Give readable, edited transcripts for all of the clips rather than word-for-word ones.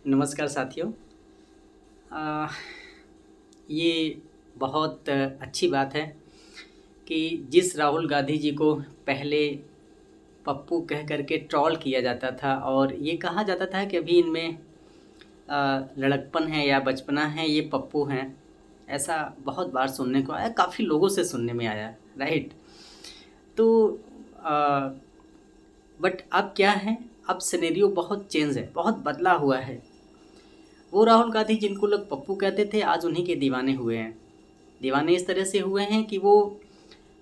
नमस्कार साथियों। अ, ये बहुत अच्छी बात है कि जिस राहुल गांधी जी को पहले पप्पू कह कर के ट्रोल किया जाता था और ये कहा जाता था कि अभी इनमें लड़कपन है या बचपना है, ये पप्पू हैं। ऐसा बहुत बार सुनने को आया, काफ़ी लोगों से सुनने में आया, राइट? तो अ, बट अब क्या है, अब सिनेरियो बहुत चेंज है, बहुत बदला हुआ है। वो राहुल गांधी जिनको लोग पप्पू कहते थे, आज उन्हीं के दीवाने हुए हैं। दीवाने इस तरह से हुए हैं कि वो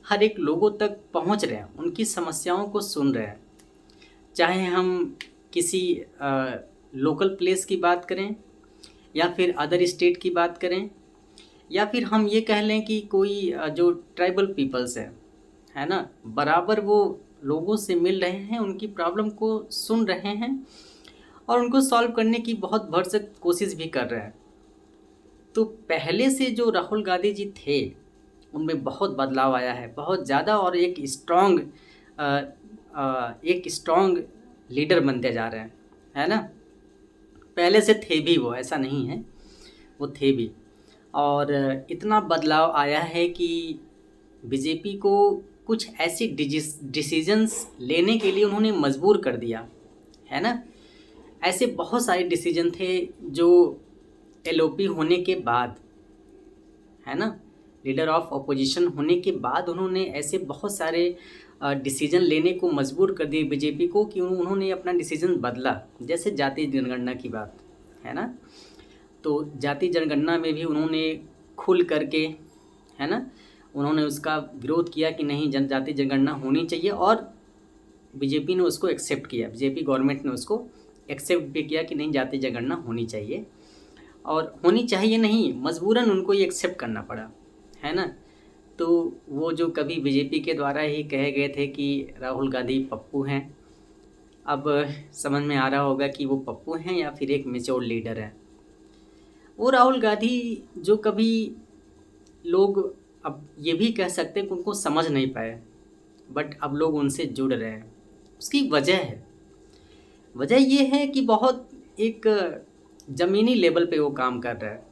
हर एक लोगों तक पहुंच रहे हैं, उनकी समस्याओं को सुन रहे हैं। चाहे हम किसी लोकल प्लेस की बात करें या फिर अदर स्टेट की बात करें, या फिर हम ये कह लें कि कोई जो ट्राइबल पीपल्स है ना, बराबर वो लोगों से मिल रहे हैं, उनकी प्रॉब्लम को सुन रहे हैं और उनको सॉल्व करने की बहुत भरसक कोशिश भी कर रहे हैं। तो पहले से जो राहुल गांधी जी थे, उनमें बहुत बदलाव आया है, बहुत ज़्यादा, और एक स्ट्रॉन्ग लीडर बनते जा रहे हैं, है ना? पहले से थे भी वो, ऐसा नहीं है, वो थे भी। और इतना बदलाव आया है कि बीजेपी को कुछ ऐसी डिसीजंस लेने के लिए उन्होंने मजबूर कर दिया, है ना? ऐसे बहुत सारे डिसीजन थे जो एलओपी होने के बाद, है ना, लीडर ऑफ अपोजिशन होने के बाद उन्होंने ऐसे बहुत सारे डिसीजन लेने को मजबूर कर दिए बीजेपी को कि उन्होंने अपना डिसीजन बदला। जैसे जाति जनगणना की बात, है ना? तो जाति जनगणना में भी उन्होंने खुल करके, है ना, उन्होंने उसका विरोध किया कि नहीं, जनजाति जनगणना होनी चाहिए, और बीजेपी ने उसको एक्सेप्ट किया, बीजेपी गवर्नमेंट ने उसको एक्सेप्ट भी किया कि नहीं, जाति जनगणना होनी चाहिए। और होनी चाहिए नहीं, मजबूरन उनको ये एक्सेप्ट करना पड़ा, है ना? तो वो जो कभी बीजेपी के द्वारा ही कहे गए थे कि राहुल गांधी पप्पू हैं, अब समझ में आ रहा होगा कि वो पप्पू हैं या फिर एक मैच्योर लीडर है। वो राहुल गांधी जो कभी लोग, अब ये भी कह सकते हैं कि उनको समझ नहीं पाए, बट अब लोग उनसे जुड़ रहे हैं। उसकी वजह है, वजह ये है कि बहुत एक ज़मीनी लेवल पे वो काम कर रहा है।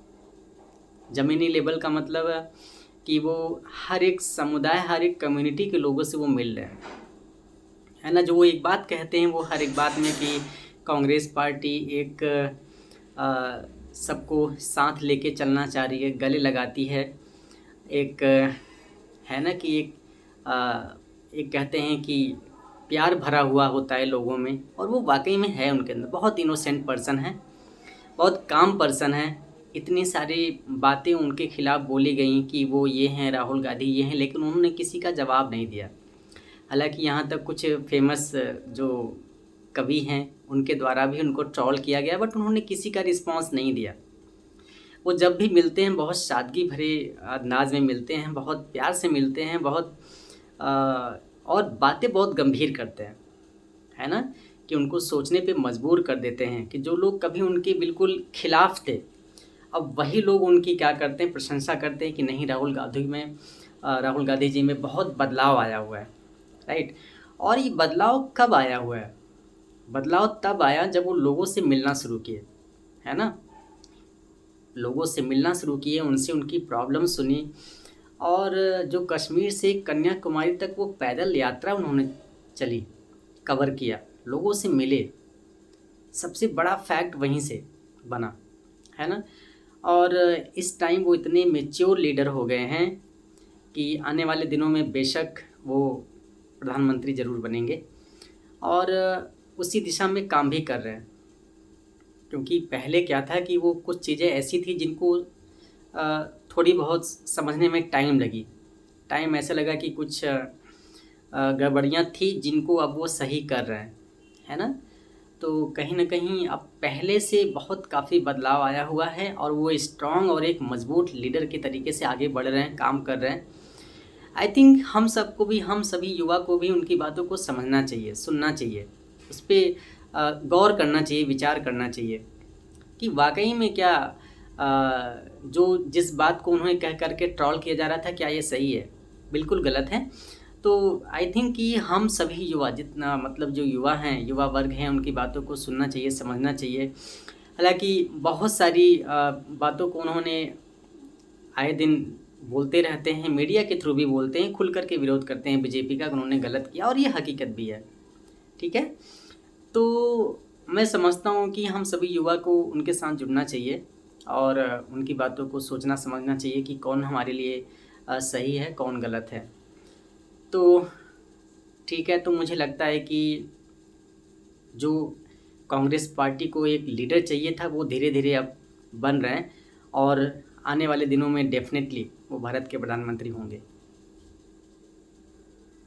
ज़मीनी लेवल का मतलब है कि वो हर एक समुदाय, हर एक कम्युनिटी के लोगों से वो मिल रहे हैं, है ना? जो वो एक बात कहते हैं, वो हर एक बात में कि कांग्रेस पार्टी एक सबको साथ लेके चलना चाह रही है, गले लगाती है। एक है ना कि एक कहते हैं कि प्यार भरा हुआ होता है लोगों में, और वो वाकई में है उनके अंदर। बहुत इनोसेंट पर्सन है, बहुत काम पर्सन है। इतनी सारी बातें उनके खिलाफ बोली गई कि वो ये हैं, राहुल गांधी ये हैं, लेकिन उन्होंने किसी का जवाब नहीं दिया। हालांकि यहाँ तक कुछ फेमस जो कवि हैं, उनके द्वारा भी उनको ट्रोल किया गया, बट उन्होंने किसी का रिस्पांस नहीं दिया। वो जब भी मिलते हैं बहुत सादगी भरे अंदाज में मिलते हैं, बहुत प्यार से मिलते हैं, बहुत अ, और बातें बहुत गंभीर करते हैं, है ना? कि उनको सोचने पे मजबूर कर देते हैं कि जो लोग कभी उनके बिल्कुल खिलाफ थे, अब वही लोग उनकी क्या करते हैं, प्रशंसा करते हैं कि नहीं, राहुल गांधी जी में बहुत बदलाव आया हुआ है, राइट? और ये बदलाव कब आया हुआ है? बदलाव तब आया जब वो लोगों से मिलना शुरू किए, है ना? लोगों से मिलना शुरू किए, उनसे उनकी प्रॉब्लम सुनी, और जो कश्मीर से कन्याकुमारी तक वो पैदल यात्रा उन्होंने चली, कवर किया, लोगों से मिले, सबसे बड़ा फैक्ट वहीं से बना, है ना? और इस टाइम वो इतने मैच्योर लीडर हो गए हैं कि आने वाले दिनों में बेशक वो प्रधानमंत्री ज़रूर बनेंगे, और उसी दिशा में काम भी कर रहे हैं। क्योंकि पहले क्या था कि वो कुछ चीज़ें ऐसी थी जिनको थोड़ी बहुत समझने में टाइम लगी। टाइम ऐसा लगा कि कुछ गड़बड़ियाँ थी जिनको अब वो सही कर रहे हैं, है ना? तो कहीं न कहीं अब पहले से बहुत काफ़ी बदलाव आया हुआ है, और वो स्ट्रॉन्ग और एक मजबूत लीडर के तरीके से आगे बढ़ रहे हैं, काम कर रहे हैं। आई थिंक हम सबको भी, हम सभी युवा को भी उनकी बातों को समझना चाहिए, सुनना चाहिए, उस पे गौर करना चाहिए, विचार करना चाहिए कि वाक़ई में क्या जो जिस बात को उन्हें कह कर के ट्रोल किया जा रहा था, क्या ये सही है? बिल्कुल गलत है। तो आई थिंक कि हम सभी युवा, जितना मतलब जो युवा हैं, युवा वर्ग हैं, उनकी बातों को सुनना चाहिए, समझना चाहिए। हालाँकि बहुत सारी बातों को उन्होंने आए दिन बोलते रहते हैं, मीडिया के थ्रू भी बोलते हैं, खुल कर के विरोध करते हैं बीजेपी का कि उन्होंने गलत किया और ये हकीकत भी है, ठीक है? तो मैं समझता हूँ कि हम सभी युवा को उनके साथ जुड़ना चाहिए और उनकी बातों को सोचना समझना चाहिए कि कौन हमारे लिए सही है, कौन गलत है। तो ठीक है, तो मुझे लगता है कि जो कांग्रेस पार्टी को एक लीडर चाहिए था, वो धीरे-धीरे अब बन रहे हैं और आने वाले दिनों में डेफ़िनेटली वो भारत के प्रधानमंत्री होंगे।